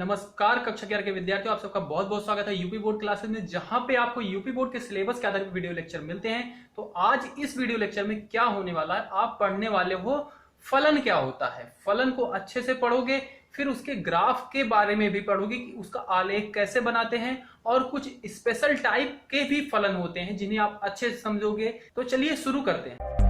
नमस्कार कक्षा 11 के विद्यार्थियों, आप सबका बहुत बहुत स्वागत है यूपी बोर्ड क्लासेस में, जहां पे आपको यूपी बोर्ड के सिलेबस के आधार पर वीडियो लेक्चर मिलते हैं। तो आज इस वीडियो लेक्चर में क्या होने वाला है, आप पढ़ने वाले हो फलन क्या होता है। फलन को अच्छे से पढ़ोगे, फिर उसके ग्राफ के बारे में भी पढ़ोगे कि उसका आलेख कैसे बनाते हैं, और कुछ स्पेशल टाइप के भी फलन होते हैं जिन्हें आप अच्छे से समझोगे। तो चलिए शुरू करते हैं।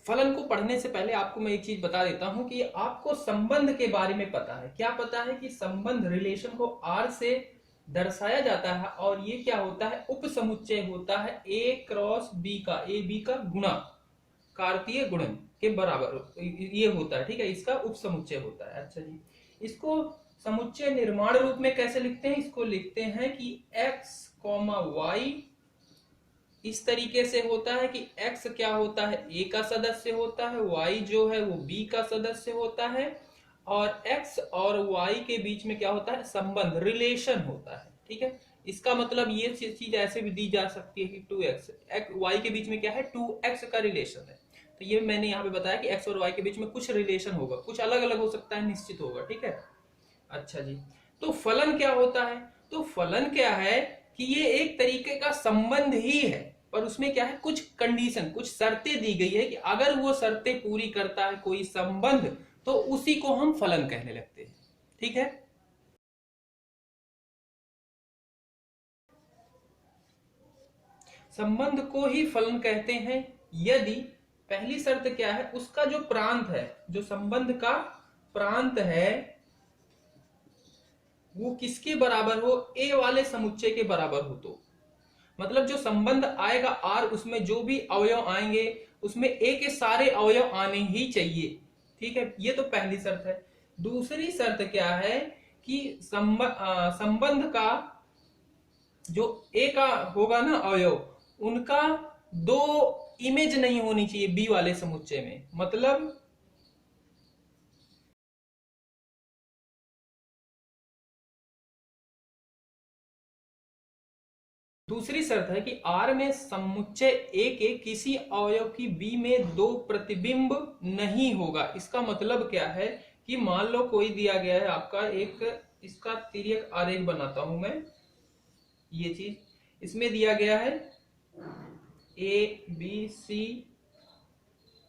फलन को पढ़ने से पहले आपको मैं एक चीज बता देता हूं कि आपको संबंध के बारे में पता है। क्या पता है कि संबंध रिलेशन को आर से दर्शाया जाता है, और ये क्या होता है, उप समुच्चय होता है ए क्रॉस बी का, ए बी का गुणा कार्तीय गुणन के बराबर ये होता है। ठीक है, इसका उप समुच्चय होता है। अच्छा जी, इसको समुच्चय निर्माण रूप में कैसे लिखते हैं? इसको लिखते हैं कि x, y इस तरीके से होता है कि x क्या होता है, a का सदस्य होता है, y जो है वो b का सदस्य होता है, और x और y के बीच में क्या होता है, संबंध, रिलेशन होता है। ठीक है, इसका मतलब ये चीज ऐसे भी दी जा सकती है कि 2x y के बीच में क्या है, 2x का रिलेशन है। तो ये मैंने यहाँ पे बताया कि x और y के बीच में कुछ रिलेशन होगा, कुछ अलग अलग हो सकता है, निश्चित होगा। ठीक है, अच्छा जी, तो फलन क्या होता है? तो फलन क्या है कि ये एक तरीके का संबंध ही है, पर उसमें क्या है, कुछ कंडीशन, कुछ शर्तें दी गई है कि अगर वो शर्तें पूरी करता है कोई संबंध, तो उसी को हम फलन कहने लगते हैं। ठीक है, संबंध को ही फलन कहते हैं यदि पहली शर्त क्या है, उसका जो प्रांत है, जो संबंध का प्रांत है वो किसके बराबर हो, ए वाले समुच्चय के बराबर हो। तो मतलब जो संबंध आएगा आर, उसमें जो भी अवयव आएंगे उसमें ए के सारे अवयव आने ही चाहिए। ठीक है, ये तो पहली शर्त है। दूसरी शर्त क्या है कि संबंध का जो ए का होगा ना अवयव, उनका दो इमेज नहीं होनी चाहिए बी वाले समुच्चय में। मतलब दूसरी शर्त है कि R में समुच्चय A के किसी अवयव की B में दो प्रतिबिंब नहीं होगा। इसका मतलब क्या है कि मान लो कोई दिया गया है आपका एक, इसका तिर्यक आरेख बनाता हूं मैं। ये चीज इसमें दिया गया है A B C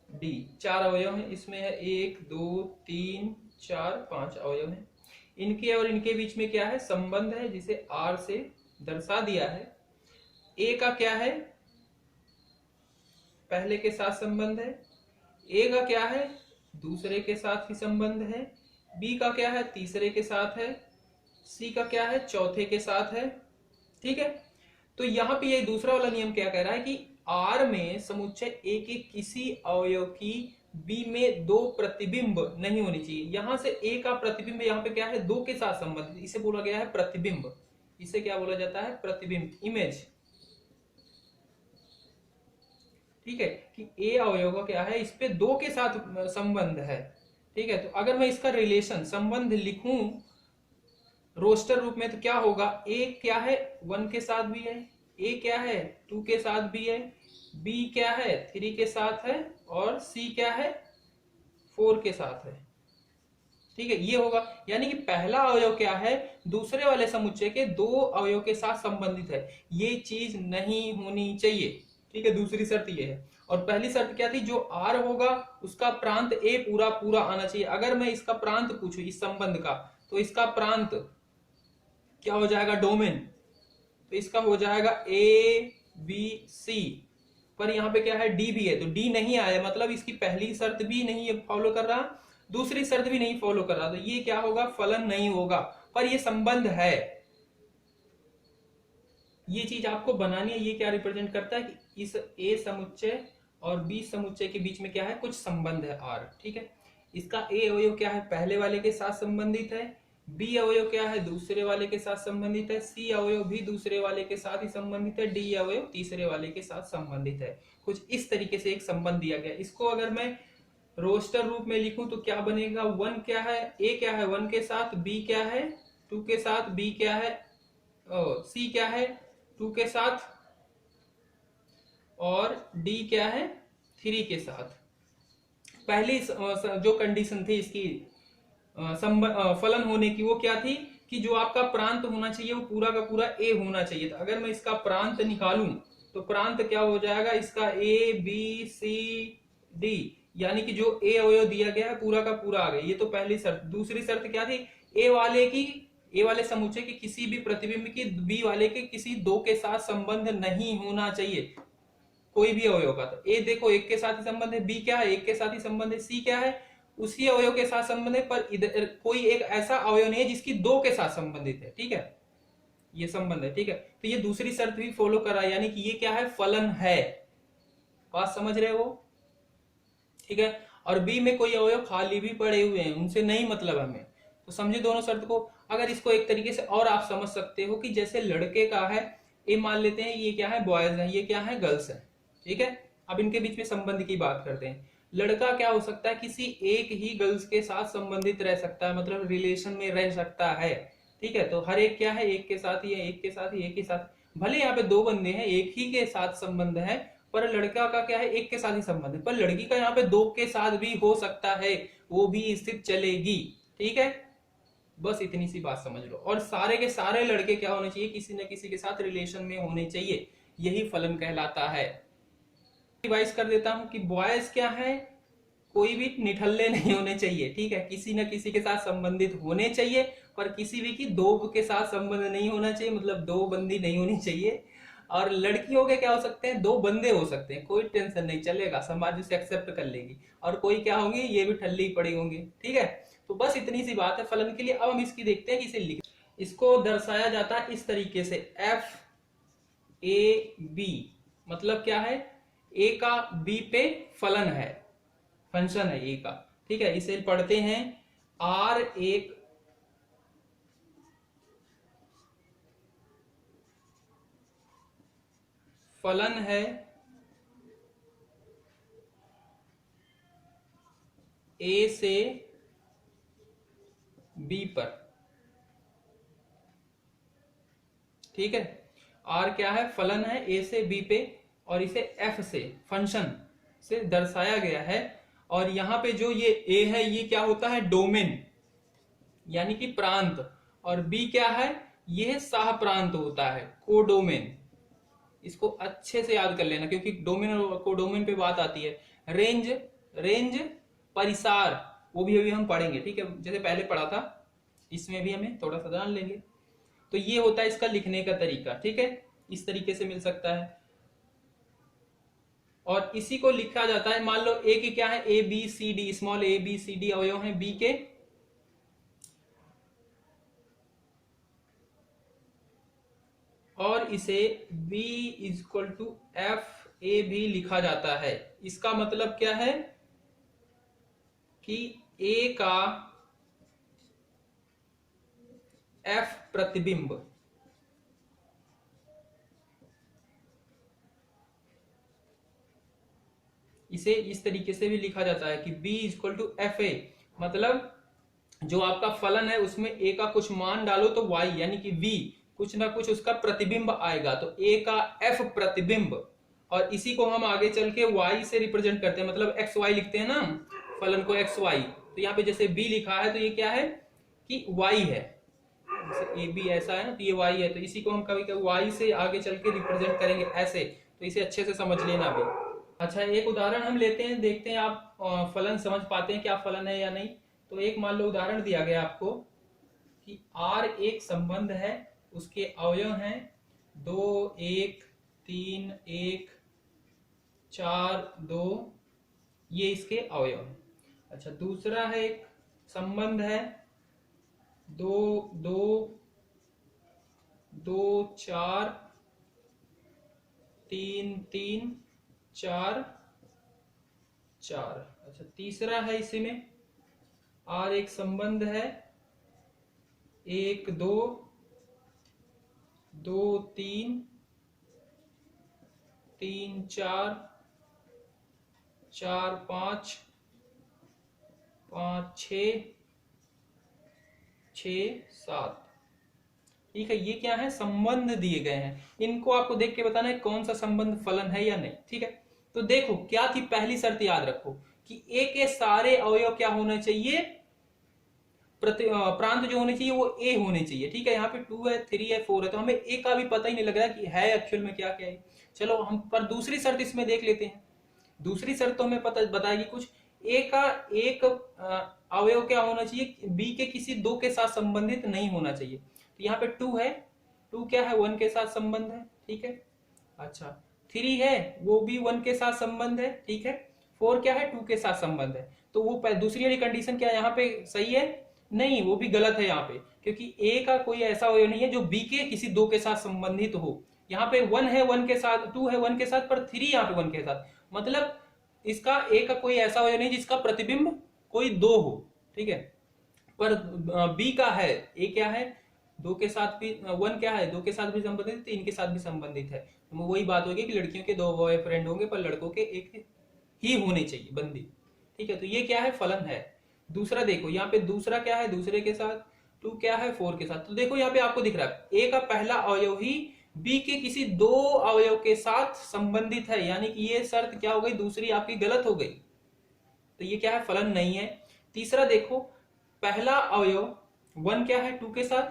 D, चार अवयव हैं इसमें, है 1 2 3 4 5 अवयव हैं। इनके और इनके बीच में क्या है, संबंध है, जिसे R से दर्शा दिया है। ए का क्या है, पहले के साथ संबंध है। ए का क्या है, दूसरे के साथ ही संबंध है। बी का क्या है, तीसरे के साथ है। सी का क्या है, चौथे के साथ है। ठीक है, तो यहां पे ये दूसरा वाला नियम क्या कह रहा है कि आर में समुच्चय ए के किसी अवयव की बी में दो प्रतिबिंब नहीं होनी चाहिए। यहां से ए का प्रतिबिंब यहाँ पे क्या है, दो के साथ संबंधित, इसे बोला गया है प्रतिबिंब। इसे क्या बोला जाता है, प्रतिबिंब, इमेज। ठीक है, कि ए अवयव का क्या है, इस पे दो के साथ संबंध है। ठीक है, तो अगर मैं इसका रिलेशन, संबंध लिखूं रोस्टर रूप में, तो क्या होगा, ए क्या है, 1 के साथ भी है, ए क्या है, 2 के साथ भी है, बी क्या है, 3 के साथ है, और सी क्या है, 4 के साथ है। ठीक है, ये होगा, यानी कि पहला अवयव क्या है, दूसरे वाले समुच्चय के दो अवयव के साथ संबंधित है। ये चीज नहीं होनी चाहिए। ठीक है, दूसरी शर्त ये है। और पहली शर्त क्या थी, जो आर होगा उसका प्रांत ए पूरा पूरा आना चाहिए। अगर मैं इसका प्रांत पूछूं इस संबंध का, तो इसका प्रांत क्या हो जाएगा, डोमेन, तो इसका हो जाएगा ए बी सी, पर यहाँ पे क्या है, डी भी है, तो डी नहीं आया, मतलब इसकी पहली शर्त भी नहीं फॉलो कर रहा, दूसरी शर्त भी नहीं फॉलो कर रहा, तो ये क्या होगा, फलन नहीं होगा। पर ये संबंध है, ये चीज आपको बनानी है। ये क्या रिप्रेजेंट करता है कि इस ए समुच्चय और बी समुच्चय के बीच में क्या है, कुछ संबंध है आर। ठीक है, इसका ए अवयव क्या है, पहले वाले के साथ संबंधित है। बी अवयव क्या है, दूसरे वाले के साथ संबंधित है। सी अवयव भी दूसरे वाले के साथ ही संबंधित है। डी अवयव तीसरे वाले के साथ संबंधित है। कुछ इस तरीके से एक संबंध दिया गया। इसको अगर मैं रोस्टर रूप में लिखूं तो क्या बनेगा, 1 क्या है, ए क्या है 1 के साथ, बी क्या है 2 के साथ, बी क्या है, सी क्या है 2 के साथ, और डी क्या है 3 के साथ। पहली जो कंडीशन थी इसकी फलन होने की, वो क्या थी कि जो आपका प्रांत होना चाहिए वो पूरा का पूरा ए होना चाहिए था। अगर मैं इसका प्रांत निकालूं तो प्रांत क्या हो जाएगा इसका, ए बी सी डी, यानी कि जो ए अवयव दिया गया है पूरा का पूरा आ गया। ये तो पहली शर्त। दूसरी शर्त क्या थी, ए वाले समुच्चय की किसी भी प्रतिबिंब की बी वाले के किसी दो के साथ संबंध नहीं होना चाहिए, कोई भी अवयव का। तो ए देखो एक के साथ ही संबंध है, बी क्या है एक के साथ ही संबंध है, सी क्या है उसी अवयव के साथ संबंध है, पर इधर कोई एक ऐसा अवयव नहीं है जिसकी दो के साथ संबंधित है। ठीक है, ये संबंध है। ठीक है, तो ये दूसरी शर्त भी फॉलो करा, यानी कि ये क्या है, फलन है। बात समझ रहे हो? ठीक है, और बी में कोई अवयव खाली भी पड़े हुए हैं, उनसे नहीं मतलब हमें। तो समझे दोनों शर्त को। अगर इसको एक तरीके से और आप समझ सकते हो कि जैसे लड़के का है, ये मान लेते हैं ये क्या है, बॉयज है, ये क्या है, गर्ल्स है। ठीक है, अब इनके बीच में संबंध की बात करते हैं। लड़का क्या हो सकता है, किसी एक ही गर्ल्स के साथ संबंधित रह सकता है, मतलब रिलेशन में रह सकता है। ठीक है, तो हर एक क्या है, एक के साथ ही है, एक के साथ ही, एक के साथ। भले यहाँ पे दो बंदे हैं, एक ही के साथ संबंध है, पर लड़का का क्या है, एक के साथ ही संबंध है। पर लड़की का यहाँ पे दो के साथ भी हो सकता है, वो भी स्थिति चलेगी। ठीक है, बस इतनी सी बात समझ लो। और सारे के सारे लड़के क्या होने चाहिए, किसी न किसी के साथ रिलेशन में होने चाहिए, यही फलन कहलाता है। रिवाइज कर देता हूं कि बॉयज क्या है, कोई भी निठल्ले नहीं होने चाहिए। ठीक है, किसी न किसी के साथ संबंधित होने चाहिए, पर किसी भी की दो के साथ संबंध नहीं होना चाहिए, मतलब दो बंदी नहीं होनी चाहिए। और लड़कियों के क्या हो सकते हैं, दो बंदे हो सकते हैं, कोई टेंशन नहीं, चलेगा, समाज उसे एक्सेप्ट कर लेगी। और कोई क्या होंगे, ये भी ठल्ली पड़ी होंगे। ठीक है, तो बस इतनी सी बात है फलन के लिए। अब हम इसकी देखते हैं कि इसे लिख, इसको दर्शाया जाता है इस तरीके से, एफ ए बी, मतलब क्या है, ए का बी पे फलन है, फंक्शन है ए का। ठीक है, इसे पढ़ते हैं, आर एक फलन है ए से बी पर। ठीक है, आर क्या है, फलन है ए से बी पे, और इसे एफ से, फंक्शन से दर्शाया गया है। और यहां पे जो ये ए है, ये क्या होता है, डोमेन, यानी कि प्रांत। और बी क्या है, ये सह प्रांत होता है, कोडोमेन। इसको अच्छे से याद कर लेना, क्योंकि डोमेन और कोडोमेन पे बात आती है। रेंज, रेंज परिसार, वो भी अभी हम पढ़ेंगे। ठीक है, जैसे पहले पढ़ा था, इसमें भी हमें थोड़ा सा जान लेंगे। तो ये होता है इसका लिखने का तरीका। ठीक है, इस तरीके से मिल सकता है। और इसी को लिखा जाता है, मान लो ए की क्या है, A B C D, small A B C D अवयव हैं बी के, और इसे b equal to F A भी लिखा जाता है। इसका मतलब क्या है कि a का f प्रतिबिंब, इसे इस तरीके से भी लिखा जाता है कि b equal to F A, मतलब जो आपका फलन है उसमें a का कुछ मान डालो तो y, यानी कि v कुछ ना कुछ उसका प्रतिबिंब आएगा, तो a का f प्रतिबिंब। और इसी को हम आगे चल के y से रिप्रेजेंट करते हैं, मतलब xy लिखते हैं ना फलन को, xy। तो यहाँ पे जैसे b लिखा है तो ये क्या है कि y है, जैसे a b ऐसा है ना, तो ये y है। तो इसी को हम कभी कभी y से आगे चल के रिप्रेजेंट करेंगे ऐसे। तो इसे अच्छे से समझ लेना अभी। अच्छा, एक उदाहरण हम लेते हैं, देखते हैं आप फलन समझ पाते हैं क्या फलन है या नहीं। तो एक मान लो उदाहरण दिया गया आपको कि R एक संबंध है, उसके अवयव हैं 2 1 3 1 4 2, ये इसके अवयव हैं। अच्छा, दूसरा है एक संबंध है 2 2 2 4 3 3 4 4। अच्छा, तीसरा है इसी में R एक संबंध है 1 2 2 3 3 4 4 5 5 6 6 7। ठीक है, ये क्या है, संबंध दिए गए हैं। इनको आपको देख के बताना है कौन सा संबंध फलन है या नहीं। ठीक है, तो देखो क्या थी, पहली शर्त याद रखो कि ए के सारे अवयव क्या होने चाहिए, प्रांत जो होने चाहिए वो ए होने चाहिए। ठीक है, यहाँ पे 2 है, 3 है, 4 है, तो हमें ए का भी पता ही नहीं लग रहा कि है एक्चुअल में क्या क्या है। चलो हम पर दूसरी शर्त इसमें देख लेते हैं। दूसरी शर्त तो हमें पता बताएगी कुछ, ए का एक अवयव क्या होना चाहिए, बी के किसी दो के साथ संबंधित नहीं होना चाहिए। तो यहाँ पे 2 है, 2 क्या है, 1 के साथ संबंध है। ठीक है, अच्छा 3 है, वो भी 1 के साथ संबंध है। ठीक है, 4 क्या है, 2 के साथ संबंध है। तो वो दूसरी वाली कंडीशन क्या यहाँ पे सही है, नहीं वो भी गलत है यहाँ पे, क्योंकि ए का कोई ऐसा अवयव नहीं है जो बी के किसी दो के साथ संबंधित हो। यहाँ पे 1 है 1 के साथ, 2 है 1 के साथ, पर 3 यहाँ पे 1 के साथ, मतलब इसका ए का कोई ऐसा अवयव नहीं जिसका प्रतिबिंब कोई दो हो। ठीक है, पर बी का है, ए क्या है, दो के साथ भी, 1 क्या है, दो के साथ भी संबंधित है, 3 के साथ भी संबंधित है। तो वही बात होगी कि लड़कियों के दो बॉयफ्रेंड होंगे पर लड़कों के एक ही होने चाहिए बंदी। ठीक है, तो ये क्या है, फलन है। दूसरा देखो यहाँ पे, दूसरा क्या है, दूसरे के साथ, 2 क्या है, 4 के साथ। तो देखो यहाँ पे आपको दिख रहा है ए का पहला अवयव ही बी के किसी दो अवयव के साथ संबंधित है, यानी कि ये शर्त क्या हो गई, दूसरी आपकी गलत हो गई। तो ये क्या है, फलन नहीं है। तीसरा देखो, पहला अवयव 1 क्या है, 2 के साथ,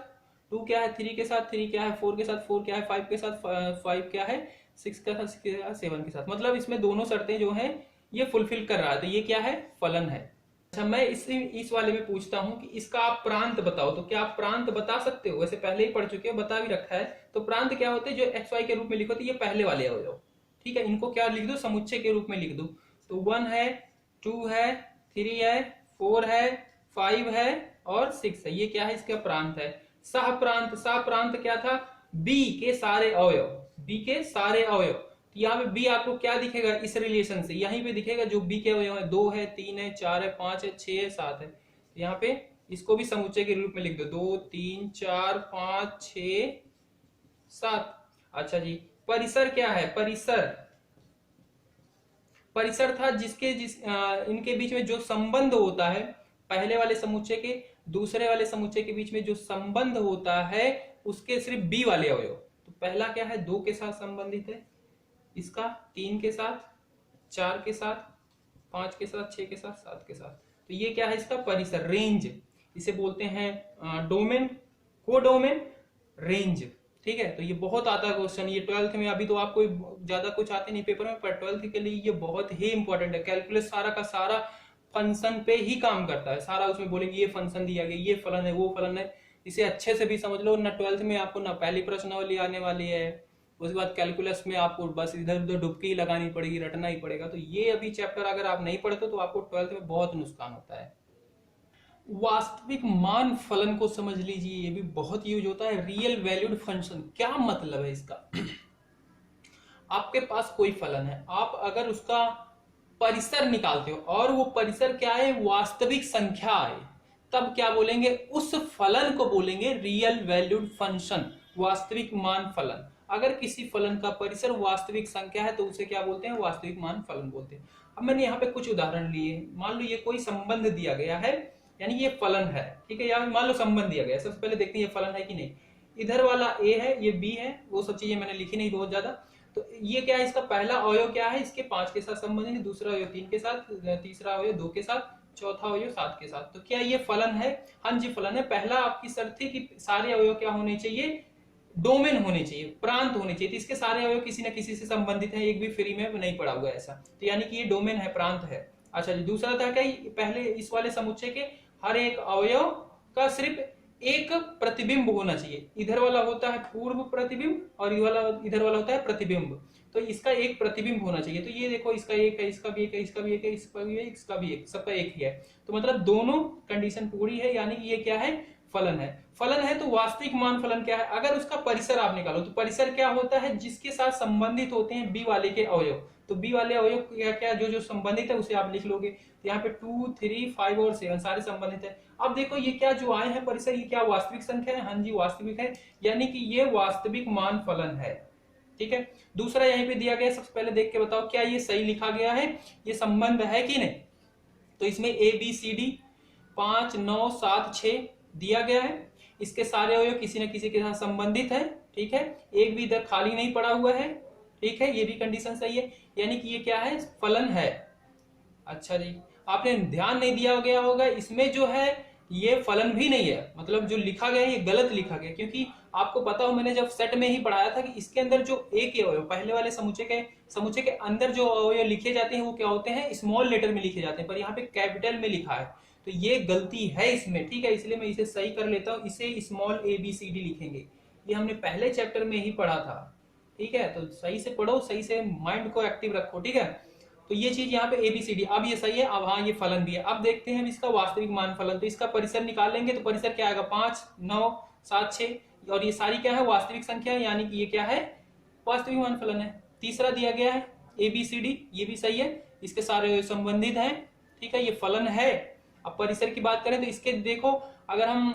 2 क्या है, 3 के साथ, 3 क्या है, 4 के साथ, 4 क्या है, 5 के साथ, 5 क्या है, 6 के साथ, 6 के साथ, 7 के साथ। मतलब इसमें दोनों शर्तें जो हैं ये फुलफिल कर रहा है, तो ये क्या है, फलन है। अच्छा मैं इस वाले में पूछता हूं कि इसका आप प्रांत बताओ, तो क्या आप प्रांत बता सकते हो, वैसे पहले ही पढ़ चुके हो, बता भी रखा है। तो प्रांत क्या होते हैं, जो एक्स वाई के रूप में लिखो, तो ये पहले वाले अवयव। ठीक है, इनको क्या लिख दो, समुच्चय के रूप में लिख दो। तो 1 है, 2 है, 3 है, 4 है, 5 है और 6 है, ये क्या है, इसका प्रांत है। सह प्रांत, सह प्रांत क्या था, बी के सारे अवयव, बी के सारे अवयव। यहाँ पे बी आपको क्या दिखेगा, इस रिलेशन से यहीं पे दिखेगा, जो बी के अवयव है, 2 है, 3 है, 4 है, 5 है, 6 है, 7 है। यहाँ पे इसको भी समुच्चय के रूप में लिख दो, 2 3 4 5 6 7। अच्छा जी, परिसर क्या है, परिसर, परिसर था इनके बीच में जो संबंध होता है, पहले वाले समुच्चय के दूसरे वाले समुच्चय के बीच में जो संबंध होता है उसके सिर्फ बी वाले अवयव। तो पहला क्या है, 2 के साथ संबंधित है, इसका 3 के साथ, 4 के साथ, 5 के साथ, 6 के साथ, 7 के साथ। तो ये क्या है, इसका परिसर, रेंज, इसे बोलते हैं डोमेन, कोडोमेन, रेंज। ठीक है, तो ये बहुत आता है क्वेश्चन, ये 12th में, अभी तो आपको ज्यादा कुछ आते नहीं पेपर में, पर 12th के लिए ये बहुत ही इंपॉर्टेंट है। कैलकुलस सारा का सारा फंक्शन पे ही काम करता है, सारा उसमें बोलेंगे ये फंक्शन दिया गया, ये फलन है, वो फलन है। इसे अच्छे से भी समझ लो ना, 12th में आपको ना पहली प्रश्नावली आने वाली है, उसके बाद कैलकुलस में आपको बस इधर उधर डुबकी ही लगानी पड़ेगी, रटना ही पड़ेगा। तो ये अभी चैप्टर अगर आप नहीं पढ़ते तो आपको 12th में बहुत नुकसान होता है। वास्तविक मान फलन को समझ लीजिए, ये भी बहुत यूज होता है। रियल वैल्यूड फंक्शन, क्या मतलब है इसका आपके पास कोई फलन है, आप अगर उसका परिसर निकालते हो और वो परिसर क्या है, वास्तविक संख्या है, तब क्या बोलेंगे, उस फलन को बोलेंगे रियल वैल्यूड फंक्शन, वास्तविक मान फलन। अगर किसी फलन का परिसर वास्तविक संख्या है तो उसे क्या बोलते हैं, वास्तविक मान फलन बोलते हैं। अब मैंने यहाँ पे कुछ उदाहरण लिए, मान लो ये कोई संबंध दिया गया है, यानी ये फलन है। ठीक है, या मान लो संबंध दिया गया, सबसे पहले देखते हैं ये फलन है कि नहीं। इधर वाला ए है, ये बी है, वो सब चीजें मैंने लिखी नहीं बहुत ज्यादा। तो ये क्या है, इसका पहला अवयव क्या है, इसके 5 के साथ संबंधित है, दूसरा अवयव 3 के साथ, तीसरा अवयव 2 के साथ, चौथा अवयव 7 के साथ। तो क्या ये फलन है, हाँ जी फलन है। पहला आपकी शर्त थी कि सारे अवयव क्या होने चाहिए, डोमेन होने चाहिए, प्रांत होने चाहिए। तो इसके सारे अवयव किसी न किसी से संबंधित है, एक भी फ्री में नहीं पड़ा हुआ ऐसा, तो यानी कि ये डोमेन है, प्रांत है। अच्छा जी, दूसरा था क्या, पहले इस वाले समुच्चय के हर एक अवयव का सिर्फ एक प्रतिबिंब होना चाहिए, इधर वाला होता है पूर्व प्रतिबिंब और इधर वाला होता है प्रतिबिंब, तो इसका एक प्रतिबिंब होना चाहिए। तो ये देखो, इसका एक है, इसका भी एक है, इसका भी एक है, इसका भी है, इसका भी एक, सबका एक ही है। तो मतलब दोनों कंडीशन पूरी है, यानी कि ये क्या है, फलन है। फलन है तो वास्तविक मान फलन क्या है, अगर उसका परिसर आप निकालो तो परिसर क्या होता है, जिसके साथ संबंधित होते हैं बी वाले के अवयव। तो बी वाले अवयव क्या क्या जो जो संबंधित है उसे आप लिख लोगे। तो यहाँ पे 2 3 5 और 7 सारे संबंधित है। अब देखो ये क्या जो आए हैं परिसर, ये क्या वास्तविक संख्या है, हाँ जी वास्तविक है, यानी कि ये वास्तविक मान फलन है। ठीक है, दूसरा यहीं पे दिया गया, सबसे पहले देख के बताओ क्या ये सही लिखा गया है, ये संबंध है कि नहीं। तो इसमें ए बी सी डी 5 9 7 6 दिया गया है, इसके सारे अवयव किसी न किसी के साथ संबंधित है। ठीक है, एक भी इधर खाली नहीं पड़ा हुआ है। ठीक है, ये भी कंडीशन सही है, यानी कि ये क्या है, फलन है। अच्छा जी, आपने ध्यान नहीं दिया गया होगा, इसमें जो है ये फलन भी नहीं है, मतलब जो लिखा गया है ये गलत लिखा गया, क्योंकि आपको पता हो मैंने जब सेट में ही पढ़ाया था कि इसके अंदर जो ए के अवयव पहले वाले समुच्चय के अंदर जो अवयव लिखे जाते हैं वो क्या होते हैं, स्मॉल लेटर में लिखे जाते हैं, पर यहाँ पे कैपिटल में लिखा है, तो ये गलती है इसमें, ठीक है, इसलिए मैं इसे सही कर लेता हूँ, इसे small A B C D लिखेंगे, ये हमने पहले चैप्टर में ही पढ़ा था, ठीक है, तो सही से पढ़ो, सही से माइंड को एक्टिव रखो, ठीक है। तो ये चीज यहाँ पे एबीसीडी, अब ये सही है, अब हाँ ये फलन भी है। अब देखते हैं हम इसका वास्तविक मान फलन, तो इसका परिसर निकाल लेंगे, तो परिसर क्या आएगा, 5 9 7 6, और ये सारी क्या है, वास्तविक संख्या है, यानी कि ये क्या है, वास्तविक मान फलन है। तीसरा दिया गया है एबीसीडी, ये भी सही है, इसके सारे संबंधित हैं, ठीक है, ये फलन है। अब परिसर की बात करें तो इसके देखो, अगर हम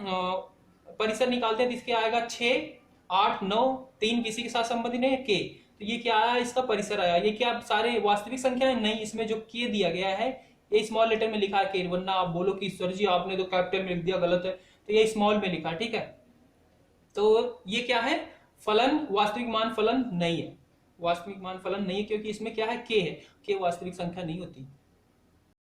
परिसर निकालते हैं तो इसके आएगा 6 8 9, 3 किसी के साथ संबंधित नहीं है, के, तो ये क्या आया, इसका परिसर आया। ये क्या सारे वास्तविक संख्या है, नहीं, इसमें जो के दिया गया है ये स्मॉल लेटर में लिखा है के, वरना आप बोलो कि सर जी आपने तो कैपिटल में लिख दिया, गलत है, तो ये स्मॉल में लिखा, ठीक है। तो ये क्या है, फलन, वास्तविक मान फलन नहीं है, वास्तविक मान फलन नहीं है, क्योंकि इसमें क्या है, के है, के वास्तविक संख्या नहीं होती।